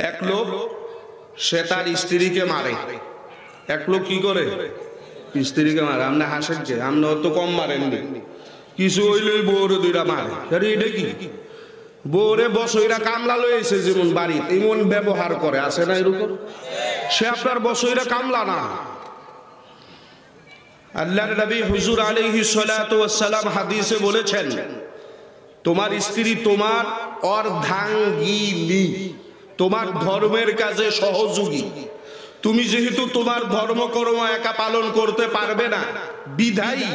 এক লোক সে তার স্ত্রীকে মারে। এক লোক কি করে? স্ত্রীকে মারে। আপনি হাসেন কে? আপনি তো কম মারেন, কিছু হইলে বউরে দুইটা মারে। এটা কি? বউরে বসইরা কামলা লইছে, যেমন বাড়ি এমন ব্যবহার করে, আছে না এরকম? সে আপনার বসইরা কামলা না। আল্লাহর নবী হুজুর আলাইহিস সালাতু ওয়াস সালাম হাদিসে বলেছেন, তোমার স্ত্রী তোমার অর্ধাঙ্গিনী, তোমার ধর্মের কাজে সহযোগী। তুমি যেহেতু তোমার ধর্মকর্ম একা পালন করতে পারবে না, বিধায়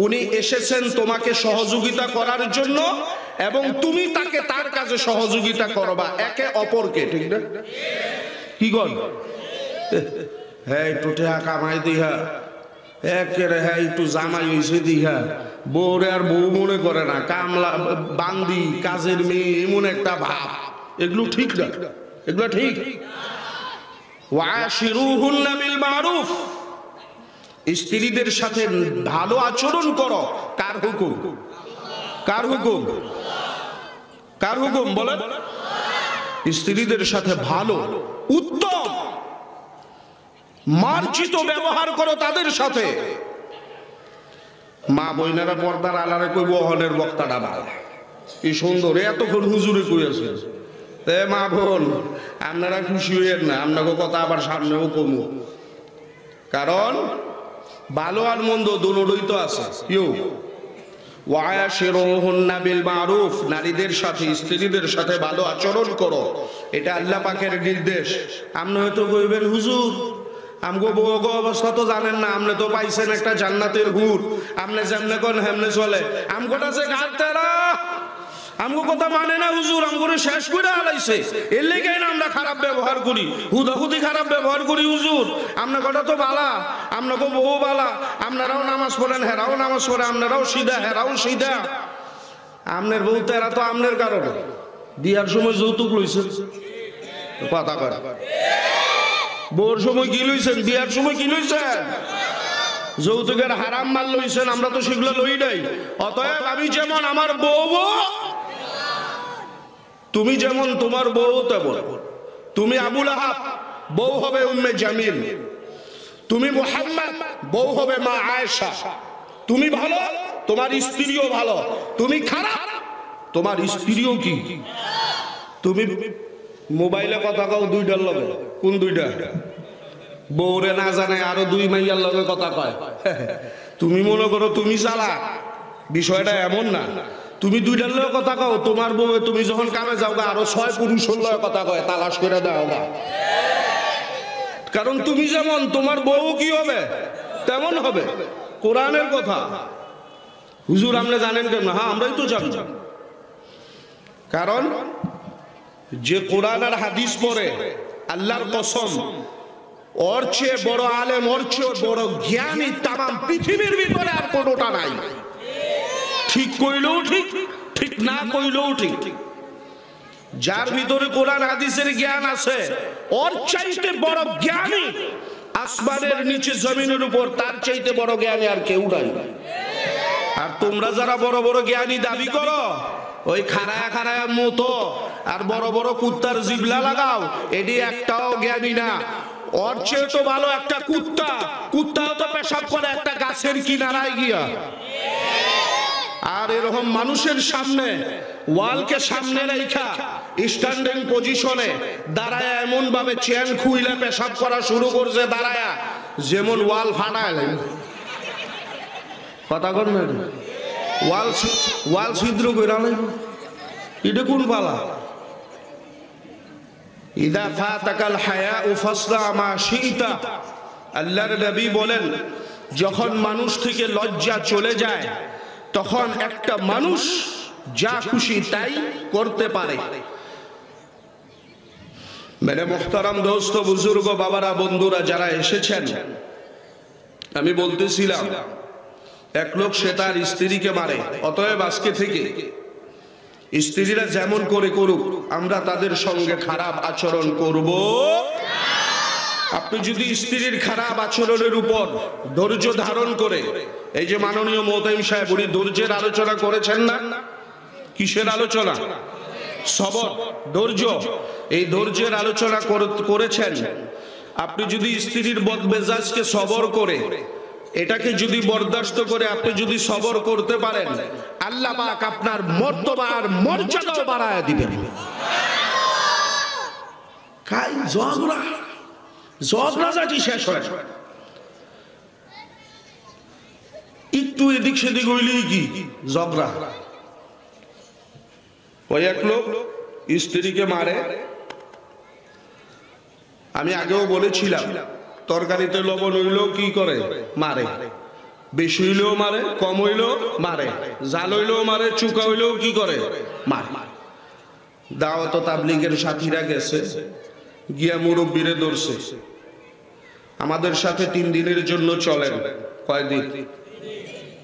উনি এসেছেন তোমাকে সহযোগিতা করার জন্য, এবং তুমি তাকে তার কাজে সহযোগিতা করবা একে অপরকে। ঠিক না? কি গল? হ্যাঁ, একটু টাকা কামাই দিহা, একেরে হ্যাঁ একটু জামাই হইছে দিহা বউরে আর বউ মনে করে না, কামলা বান্দি কাজের মেয়ে এমন একটা ভাব, এগুলো ঠিক না। এগুলো ঠিক। ওয়াশিরুহুন্না বিল মারুফ, স্ত্রীদের সাথে ভালো আচরণ করো। কার হুকুম? কার হুকুম? কার হুকুম বলেন? স্ত্রীদের সাথে ভালো, উত্তম, মার্জিত ব্যবহার করো তাদের সাথে। মা বইনারা পর্দার আলারে কইব অহনের বক্তাটা ভালো, কি সুন্দর, এতক্ষণ হুজুরে কইয়াছে। মা বোন আপনারা খুশি হইয়েন না, আপনাকে কথা আবার সামনেও কমু, কারণ ভালো আর মন্দ দুটোই তো আছে। কেউ ওয়াশিরুহুন্না বিল মারুফ, নারীদের সাথে স্ত্রীদের সাথে ভালো আচরণ করো, এটা আল্লাহ পাকের নির্দেশ। আপনি হয়তো কইবেন হুজুর আমগো বউ অবস্থা তো জানেন না, আপনি তো পাইছেন একটা জান্নাতের হুর, আপনি যেমনে কোন হেমনে চলে, আমগোটা যে গাড়তেরা আমগো কথা মানে না হুজুর, আমগোরে শেষ করে হালাইছে, এর লেগে না আমরা খারাপ ব্যবহার করি, হুদাহুদি খারাপ ব্যবহার করি। হুজুর আপনার কথা তো বালা, আপনাকে বউ বালা, আপনারাও নামাজ পড়েন, হেরাও নামাজ পড়ে, আপনারাও সিধা, হেরাও সিধা। আপনার বউ তেরা তো আপনার কারণে বিয়ার সময় যৌতুক লইছেন, কথা কয়। বউর সময় কি লইছেন? বিয়ার সময় কি লইছেন? যৌতুকের হারাম মাল লইছেন, আমরা তো সেগুলো লই নাই। অতএব আমি যেমন আমার বউ, তুমি যেমন তোমার বউ তেমন। তুমি আবু লাহাব, বউ হবে উম্মে জামিল। তুমি মুহাম্মদ, বউ হবে মা আয়েশা। তুমি ভালো, তোমার স্ত্রীও ভালো। তুমি খারাপ, তোমার স্ত্রীও কি? তুমি মোবাইলে কথা কও দুইটার লগে, কোন দুইটা? বউরে না জানে আরো দুই মাইয়ার লগে কথা কয়। তুমি মনে করো তুমি চালাক, বিষয়টা এমন না। তুমি দুইটার লগে কথা কও, তোমার বউ তুমি যখন কামে যাও আরো 6 পুরুষের লগে কথা কয়, তালাশ করে দাও না। কারণ তুমি যেমন তোমার বউ কি হবে তেমন হবে, কোরআনের কথা। হুজুর আপনি জানেন কেন? হ্যাঁ আমরাই তো জানি, কারণ যে কোরআন আর হাদিস পড়ে, আল্লাহর কসম, ওর চেয়ে বড় আলেম, ওর চেয়ে বড় জ্ঞানী তামাম পৃথিবীর ভিতরে আর কোনোটা নাই। ঠিক কইলেও ঠিক, ঠিক না কইলেও ঠিক। যার ভিতরে কোরআন হাদিসের জ্ঞান আছে, ওর চাইতে বড় জ্ঞানী আসমানের নিচে জমিনের উপর, তার চাইতে বড় জ্ঞানী আর কেউ নাই। আর তোমরা যারা বড় বড় জ্ঞানী দাবি করো, ওই খাড়ায়া খাড়ায়া মতো আর বড় বড় কুত্তার জিবলা লাগাও, এটি একটাও জ্ঞানী না। ওর চেয়ে তো ভালো একটা কুত্তা, কুত্তাও তো পেশাব করে একটা গাছের কিনারায় গিয়া। আর এরকম মানুষের সামনে ওয়ালকে সামনে রেখা স্ট্যান্ডিং পজিশনে দাঁড়ায় এমন ভাবে চেন খুইলে পেশাব করা শুরু করছে, দাঁড়ায়া যেমন ওয়াল ফাটায় কথা কর না, ওয়াল ছিদ্র কইরা লাগবে। এটা কোন পালা? ইদা ফাতাকাল হায়াউ ফাসনা মা শিতা, আল্লাহর নবী বলেন, যখন মানুষ থেকে লজ্জা চলে যায় তখন একটা মানুষ যা খুশি তাই করতে পারে। মেরে মুহতারাম দোস্ত, বুজুর্গ, বাবারা, বন্ধুরা যারা এসেছেন, আমি বলতেছিলাম এক লোক সে তার স্ত্রীকে মারে। অতএব আজকে থেকে স্ত্রীরা যেমন করে করুক, আমরা তাদের সঙ্গে খারাপ আচরণ করব। আপনি যদি স্ত্রীর খারাপ আচরণের উপর ধৈর্য ধারণ করে, এই যে মাননীয় মোহতামিম সাহেব উনি ধৈর্যের আলোচনা করেছেন না, কিসের আলোচনা? সবর, ধৈর্য। এই ধৈর্যের আলোচনা করেছেন। আপনি যদি স্ত্রীর বদমেজাজকে সবর করে, এটাকে যদি বরদাস্ত করে আপনি যদি সবর করতে পারেন, আল্লাহ পাক আপনার মর্তবা আর মর্যাদাও বাড়ায় দিবেন। কাই ঝগড়াঝাটি শেষ হয়, একটু এদিক সেদিক হইলেই কি ঝগড়া। ওই এক লোক স্ত্রীকে মারে। আমি আগেও বলেছিলাম, তরকারিতে লবণ হইলেও কি করে, মারে। বেশি হইলেও মারে, কম হইলেও মারে, জাল হইলেও মারে, চুকা হইলেও কি করে, মারে। দাওয়াত তাবলীগের সাথীরা গেছে, গিয়া মুরব্বিরে ধরছে। আমাদের সাথে 3 দিনের জন্য চলেন।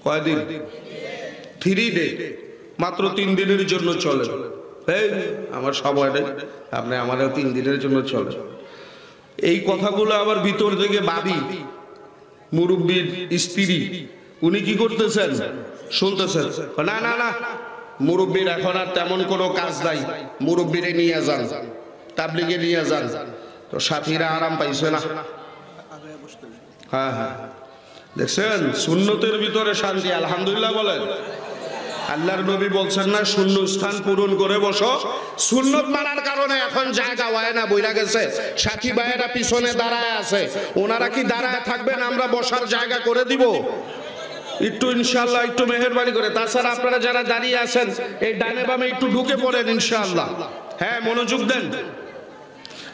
কয়দিন? 3 ডে, মাত্র 3 দিনের জন্য চলে। আমার সময় নেই, আপনি আমারও 3 দিনের জন্য চলে। এই কথাগুলো আবার ভিতর থেকে ভাবি, মুরব্বির স্ত্রী উনি কি করতেছেন, শুনতেছেন। না না না, মুরব্বির এখন আর তেমন কোনো কাজ নাই, মুরব্বিরে নিয়ে যান, তাবলীগে নিয়ে যান। তো সাথীরা আরাম পাইছে না। হ্যাঁ হ্যাঁ, দেখছেন সুন্নতের ভিতরে শান্তি। আলহামদুলিল্লাহ বলেন। আল্লাহর নবী বলছেন না, শূন্য স্থান পূরণ করে বসো। সুন্নত মানার কারণে এখন জায়গা হয় না, বইরা গেছে। সাথী ভাইয়েরা পিছনে দাঁড়ায় আছে, ওনারা কি দাঁড়ায় থাকবেন? আমরা বসার জায়গা করে দিব একটু ইনশাআল্লাহ, একটু মেহেরবানি করে। তাছাড়া আপনারা যারা দাঁড়িয়ে আছেন এই ডানে বামে একটু ঢুকে পড়েন ইনশাআল্লাহ। হ্যাঁ, মনোযোগ দেন।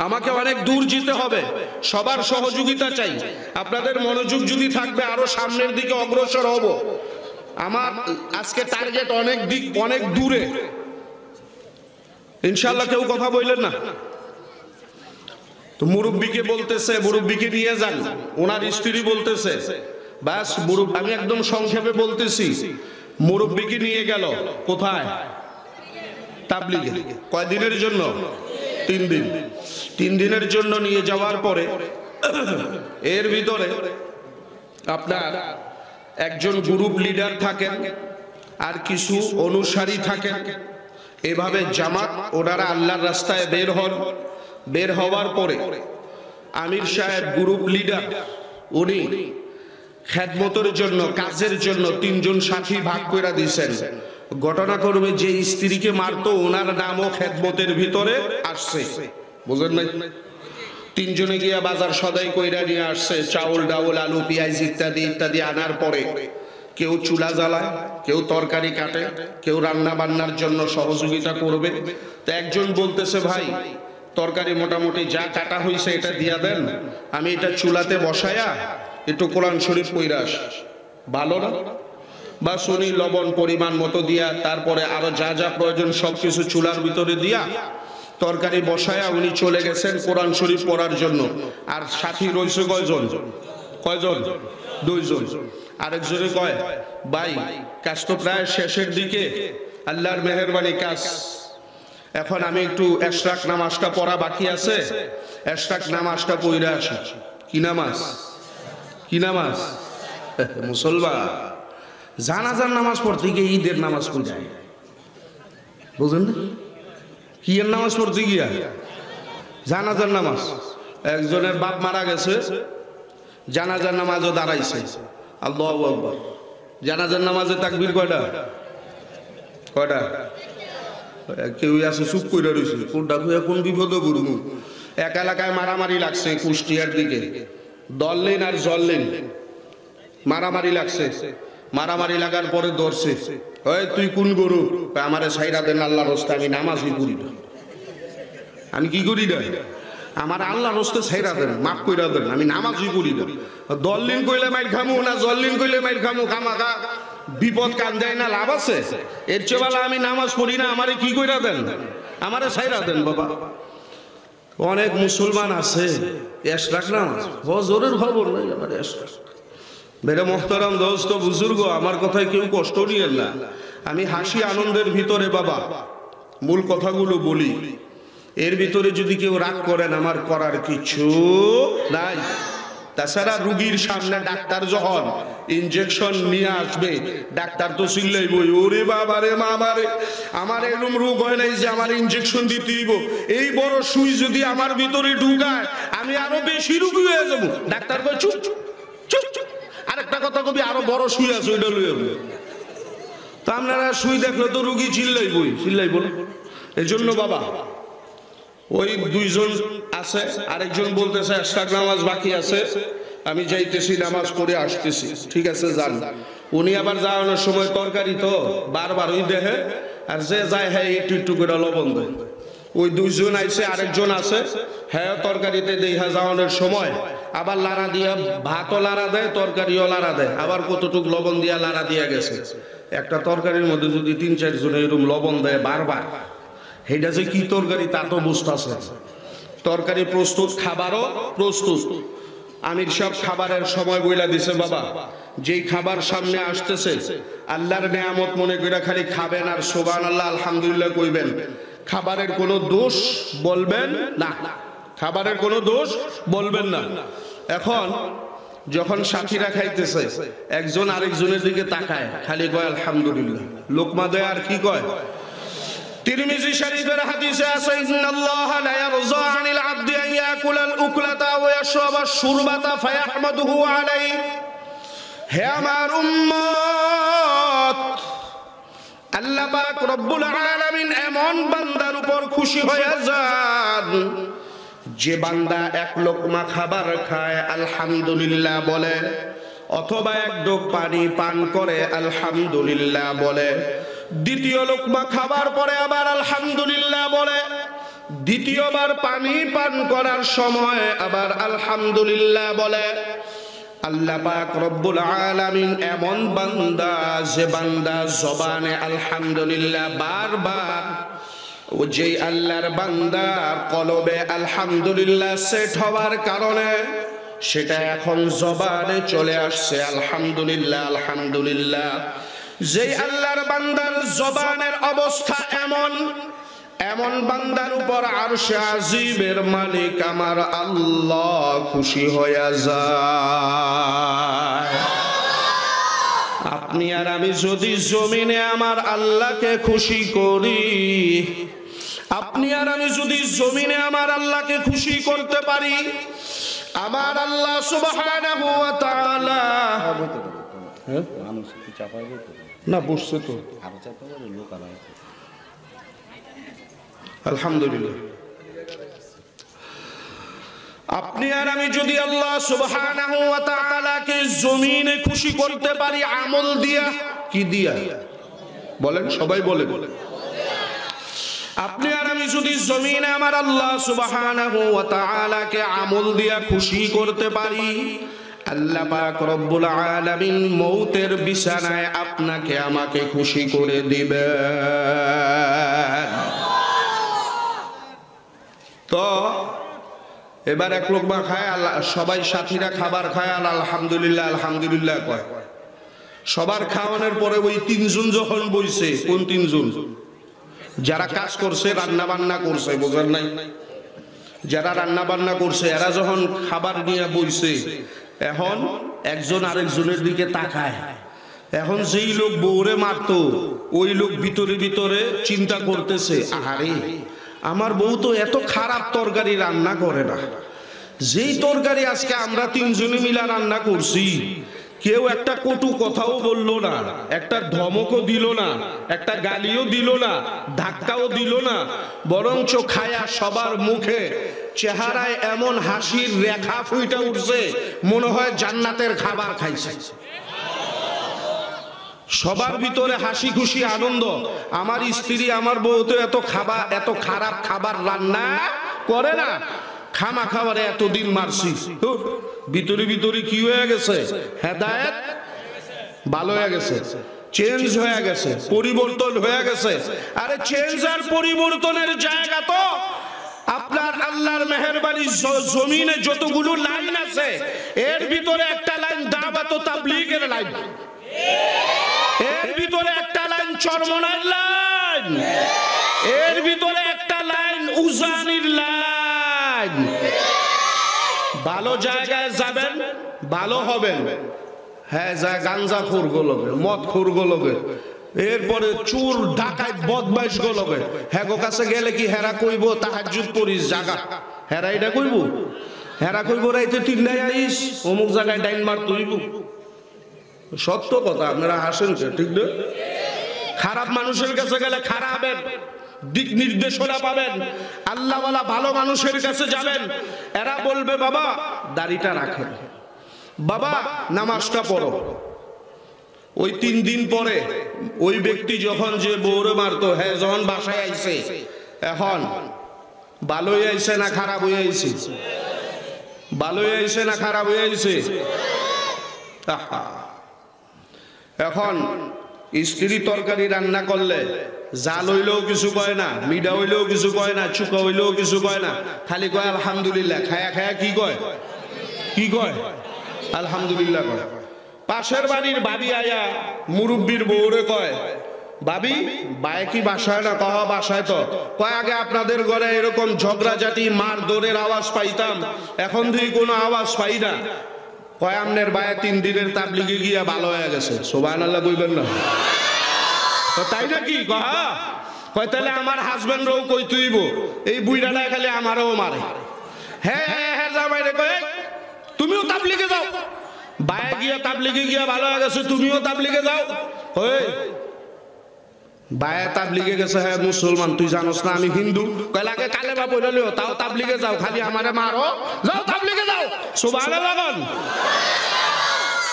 আমাকে অনেক দূর যেতে হবে, সবার সহযোগিতা চাই। আপনাদের মনোযোগ যদি থাকবে আরো সামনের দিকে অগ্রসর হব। আমার আজকে টার্গেট অনেক দূরে ইনশাআল্লাহ। কেউ কথা বললেন না তো মুরব্বিকে বলতেছে, মুরব্বিকে নিয়ে যান। ওনার স্ত্রী বলতেছে, বাস আমি একদম সংক্ষেপে বলতেছি, মুরব্বিকে নিয়ে গেল কোথায়? তাবলীগে। কয়দিনের জন্য? 3 দিন। 3 দিনের জন্য নিয়ে যাওয়ার পরে এর ভিতরে আপনার একজন গ্রুপ লিডার থাকেন আর কিছু অনুসারী থাকেন। এভাবে জামাত ওনারা আল্লাহর রাস্তায় বের হন। বের হওয়ার পরে আমির সাহেব গ্রুপ লিডার উনি খেদমতের জন্য, কাজের জন্য 3 জন সাথী ভাগ করে দিয়েছেন। ঘটনাক্রমে যে স্ত্রীকে মারতো ওনার নামও খেদমতের ভিতরে আসছে। বুঝলেন নাই? 3 জনে গিয়া বাজার সদাই কইরা নিয়ে আসছে, চাউল ডাউল আলু পেঁয়াজ ইত্যাদি ইত্যাদি আনার পরে কেউ চুলা জ্বালায়, কেউ তরকারি কাটে, কেউ রান্না বান্নার জন্য সহযোগিতা করবে। তো একজন বলতেছে, ভাই তরকারি মোটামুটি যা কাটা হয়েছে এটা দিয়া দেন, আমি এটা চুলাতে বসায়া একটু কোরআন শরীফ পড়ে আসি। ভালো না? বা শুনি লবণ পরিমাণ মতো দিয়া, তারপরে আরো যা যা প্রয়োজন সবকিছু চুলার ভিতরে দিয়া তরকারি বসায়া উনি চলে গেছেন কোরআন শরীফ পড়ার জন্য। আর সাথী রয়েছে কয়জন? 2 জন। আরেকজনে কয়, ভাই কাজ তো প্রায় শেষের দিকে, আল্লাহর মেহেরবানি কাজ, এখন আমি একটু এশরাক নামাজটা পড়া বাকি আছে, এশরাক নামাজটা পড়ে আসি। কি নামাজ? কি নামাজ? মুসলমান জানাজার নামাজ পড়তে গিয়ে ঈদের নামাজ পড়ে যায়। বুঝলেন না? কি এর নামাজ পড়তে গিয়া? জানাজার নামাজ। একজনের বাপ মারা গেছে, জানাজার নামাজও দাঁড়াইছে। আল্লাহু আকবার। জানাজার নামাজে তাকবীর কয়টা? কেউ আছে চুপ করে রয়েছে, কোনটা কোন বিপদে পড়বো। এক এলাকায় মারামারি লাগছে কুষ্টিয়ার দিকে, দললেন আর জললেন মারামারি লাগছে। মারামারি লাগার পরে ধরছে, ওই তুই কোন গরু? আমারে সাইরা দেন আল্লাহর রাস্তে, আমি নামাজই করি না। আমি কি করি না? আমার আল্লাহর রাস্তে সাইরা দেন, মাফ কইরা দেন, আমি নামাজই করি না। দললিন কইলে মাইর খামু না জললিন কইলে মাইর খামু, খামাখা বিপদ কান দেয় না, লাভ আছে? এর চেয়ে ভালো আমি নামাজ পড়ি না, আমারে কি কইরা দেন, আমারে সাইরা দেন। বাবা অনেক মুসলমান আছে এশরাক নামাজ হজরের খবর নাই, আমার এশরাক। মেরে মোহতারাম দোস্ত বুজুর্গ, আমার কথায় কেউ কষ্ট নিয়েন না। আমি হাসি আনন্দের ভিতরে বাবা মূল কথাগুলো বলি। এর ভিতরে যদি কেউ রাগ করেন, আমার করার কিছু নাই। তাছাড়া রুগীর সামনে ডাক্তার যখন ইনজেকশন নিয়ে আসবে, ডাক্তার তো চিল্লাইব, ওরে বাবা রে মামা রে, আমার এরকম রোগ হয় নাই যে আমার ইনজেকশন দিতে হইব, এই বড় সুই যদি আমার ভিতরে ঢুকায় আমি আরো বেশি রুগী হয়ে যাবো। ডাক্তার কয় চুপ চুপ চুপ, আরেকটা কথা কবি, আরো বড় সুই আছে ওইটা লই যাবো। তো আপনারা সুই দেখলে তো রুগী চিল্লাইব না। এই জন্য বাবা ওই দুইজন আছে, আরেকজন বলতেছে এশরাক নামাজ বাকি আছে, আমি যাইতেছি নামাজ পড়ে আসতেছি। ঠিক আছে যান। উনি আবার যাওয়ানোর সময় তরকারি তো বারবার ওই দেখে, আর যে যায় হ্যাঁ একটু একটু করে লবণ দেয়। ওই দুইজন আইছে, আরেকজন আছে, হ্যাঁ তরকারিতে দেখা যাওয়ানোর সময় আবার লাড়া দিয়া ভাতও লাড়া দেয়, তরকারিও লাড়া দেয়, আবার কতটুক লবণ দিয়া লাড়া দিয়া গেছে। একটা তরকারির মধ্যে যদি 3-4 জন এরকম লবণ দেয় বারবার, এটা যে কি তরকারি তা তো বুঝতেছে। তরকারি প্রস্তুত, খাবারও প্রস্তুত। আমির সব খাবারের সময় বইলা দিছে, বাবা যেই খাবার সামনে আসতেছে আল্লাহর নেয়ামত মনে করে খালি খাবেন আর সুবহানাল্লাহ আলহামদুলিল্লাহ কইবেন। খাবারের কোনো দোষ বলবেন না, খাবারের কোনো দোষ বলবেন না। এখন যখন সাথীরা খাইতেছে, একজন আরেকজনের দিকে তাকায়, খালি কয় আলহামদুলিল্লাহ, লোকমা দেয় আর কি কয়। তিরমিজি শরীফের হাদিসে আছে, ইন্নাল্লাহা লা ইয়ারযা আনিল আবদি আন ইয়াকুলাল উকলাতা ওয়া ইয়াশরাবাশ শুরবাতা ফায়াহমাদুহু আলাইহি। হে আমার উম্মত, আল্লাহ পাক রব্বুল আলামিন এমন বান্দার উপর খুশি হয়ে যান যে বান্দা এক লোকমা খাবার খায় আলহামদুলিল্লাহ বলে, অথবা এক ঢোক পানি পান করে আলহামদুলিল্লাহ বলে, দ্বিতীয় লোকমা খাবার পরে আবার আলহামদুলিল্লাহ বলে, দ্বিতীয়বার পানি পান করার সময় আবার আলহামদুলিল্লাহ বলে। আল্লাহ পাক রব্বুল আলামিন এমন বান্দা যে বান্দা জবানে আলহামদুলিল্লাহ বারবার, ও যে আল্লাহর বান্দার কলবে আলহামদুলিল্লাহ সেট হওয়ার কারণে সেটা এখন জবানে চলে আসছে আলহামদুলিল্লাহ আলহামদুলিল্লাহ। যে আল্লাহর বান্দার জবানের অবস্থা এমন, এমন বান্দার উপর আরশে আজিমের মালিক আমার আল্লাহ খুশি হয়ে যায়। আপনি আর আমি যদি জমিনে আমার আল্লাহকে খুশি করি, আপনি আর আমি যদি জমিনে আমার আল্লাহকে খুশি করতে পারি, আমার আল্লাহ সুবহানাহু ওয়া তাআলা না বসছে তো আলহামদুলিল্লাহ। আপনি আর আমি যদি আল্লাহ সুবহানাহু ওয়া তাআলাকে জমিনে খুশি করতে পারি আমল দিয়া, কি দিয়া বলেন, সবাই বলেন। আপনি আর আমি যদি জমিনে আমার আল্লাহ সুবহানাহু ওয়া তাআলাকে আমল দিয়া খুশি করতে পারি, আল্লাহ পাক রব্বুল আলামিন মৌতের বিছানায় আপনাকে আমাকে খুশি করে দিবেন। তো এবার এক লোকমা খায়, সবাই সাথীরা খাবার খায় আর আলহামদুলিল্লাহ আলহামদুলিল্লাহ কয়। সবার খাওয়ানোর পরে ওই 3 জন যখন বইছে, কোন 3 জন? যারা কাজ করছে, রান্না বান্না করছে, বোঝেন নাই? যারা রান্না বান্না করছে এরা যখন খাবার নিয়ে বইছে, এখন একজন আরেকজনের দিকে তাকায়। এখন যেই লোক বউরে মারতো ওই লোক ভিতরে ভিতরে চিন্তা করতেছে, আরে আমার বউ তো এত খারাপ তরকারি রান্না করে না, যেই তরকারি আজকে আমরা 3 জনে মিলা রান্না করছি, কেউ একটা কটু কথাও বললো না, একটা ধমকও দিল না, একটা গালিও দিল না, ধাক্কাও দিল না, বরঞ্চ খায়া সবার মুখে চেহারায় এমন হাসির রেখা ফুইটা উঠছে মনে হয় জান্নাতের খাবার খাইছে। সবার ভিতরে হাসি খুশি আনন্দ। আমার স্ত্রী আমার বউ তো এত খারাপ খাবার রান্না করে না, খামা খাবারে এতদিন মারছি। ভিতরে ভিতরে কি হয়ে গেছে? হেদায়েত ভালো হয়ে গেছে, চেঞ্জ হয়ে গেছে, পরিবর্তন হয়ে গেছে। আরে চেঞ্জ আর পরিবর্তনের জায়গা তো আপনার আল্লাহর মেহেরবানি। জমিনে যতগুলো লাইন আছে এর ভিতরে একটা লাইন দাওয়াত ও তাবলীগের লাইন, এর ভিতরে একটা লাইন চরমনার লাইন, এর ভিতরে একটা লাইন উজানির লাইন। ভালো জায়গায় যাবেন, ভালো হবেন। হ্যাঁ, যা গাঞ্জা খুর গুলোকে, মদ খুর গুলোকে, এরপরে চুর ডাকাত বদমাইশ গুলোকে, হ্যাঁ গো কাছে গেলে কি হেরা কইব তাহাজ্জুদ করিস জাগা, হেরা এটা কইব, হেরা কইব রাইতে ঠিক নাই আইস অমুক জায়গায় ডাইন মার তুইব। সত্য কথা, আপনারা হাসেন ঠিক না? খারাপ মানুষের কাছে গেলে খারাপের দিক নির্দেশনা পাবেন, আল্লাহওয়ালা ভালো মানুষের কাছে যাবেন, এরা বলবে বাবা দাড়িটা রাখেন, বাবা নামাজটা পড়ো। ওই 3 দিন পরে ওই ব্যক্তি যখন যে বউরে মারতো, হ্যাঁ যখন বাসায় আইছে, এখন ভালোই আইছে না খারাপ হয়ে আইছে? ভালোই আইছে না খারাপ হয়ে আইছে? এখন স্ত্রী তরকারি রান্না করলে জাল হইলেও কিছু কয় না, মিডা হইলেও কিছু কয় না, চুকা হইলেও কিছু কয় না, খালি কয় আলহামদুলিল্লাহ। খায়া খায়া কি কয়? কি কয়? আলহামদুলিল্লাহ কয়। পাশের বাড়ির ভাবি আয়া মুরব্বীর বউরে কয়, ভাবি বায়ে কি বাসায় না? কহ বাসায়। তো কয় আগে আপনাদের ঘরে এরকম ঝগড়াঝাটি মার দৌড়ের আওয়াজ পাইতাম, এখন থেকে কোনো আওয়াজ পাই না। কয় আমনের বায়ে 3 দিনের তাবলিগে গিয়া ভালো হয়ে গেছে। সুবহানাল্লাহ কইবেন না? তাই নাকি? কয় তাহলে আমার হাজবেন্ডও কই তুইব, এই বুইড়াটা খালি আমারও মারে। হ্যাঁ হ্যাঁ জামাই রে কয় তুমিও তাবলিগে যাও, বায়ে গিয়া তাবলিগে গিয়া ভালো হয়ে গেছে, তুমিও তাবলিগে যাও। ওই বায়ে তাবলিগে গেছে, হ্যাঁ মুসলমান, তুই জানোস না আমি হিন্দু? কয় লাগে কালেমা পড়লেও তাও তাবলিগে যাও, খালি আমারে মারো, যাও তাবলিগে যাও। সুবহানাল্লাহ বল।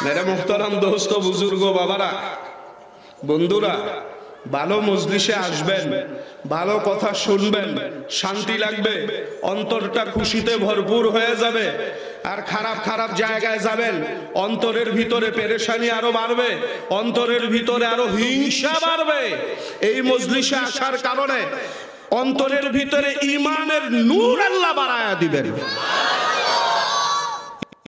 মেরে মুহতারাম দোস্ত বুজুর্গ বাবারা বন্ধুরা, ভালো মজলিসে আসবেন, ভালো কথা শুনবেন, শান্তি লাগবে, অন্তরটা খুশিতে ভরপুর হয়ে যাবে। আর খারাপ খারাপ জায়গায় যাবেন, অন্তরের ভিতরে পেরেশানি আরো বাড়বে, অন্তরের ভিতরে আরো হিংসা বাড়বে। এই মজলিসে আসার কারণে অন্তরের ভিতরে ঈমানের নূর আল্লাহ বাড়ায়া দিবেন।